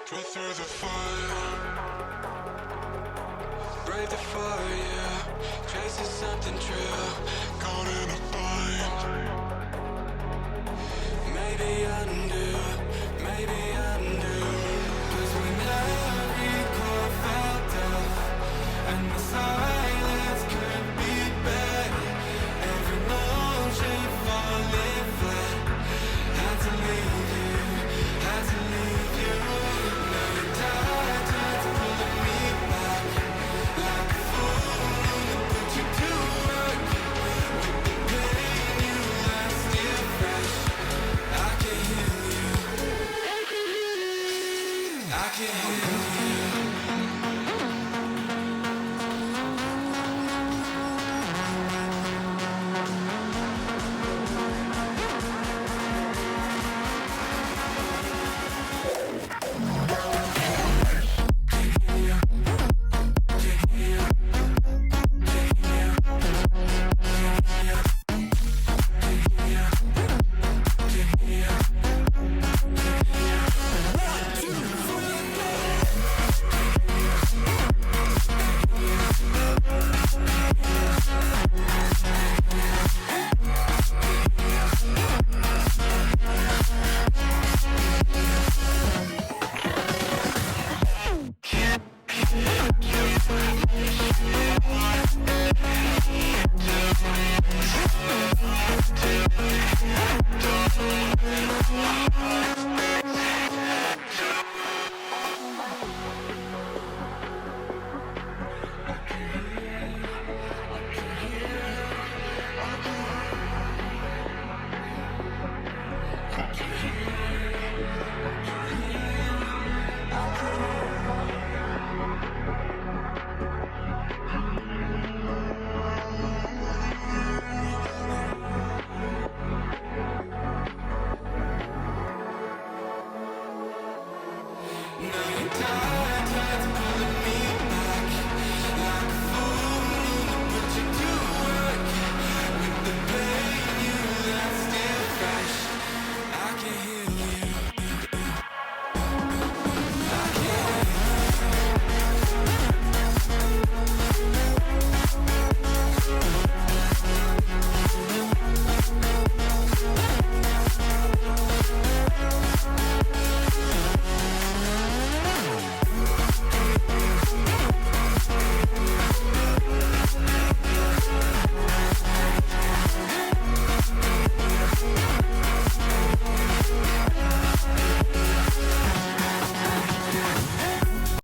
Put through the fire, brave the fire, yeah. Chasing something true, caught in a bind. Maybe undo, maybe undo. 'Cause when every chord felt deaf and the silence could be better, every motion falling flat, had to leave you, had to leave you. Now you died, tried to pull me back, like a fool that put you to work. With the pain you left still fresh, I can heal you, I can heal you. Now you die.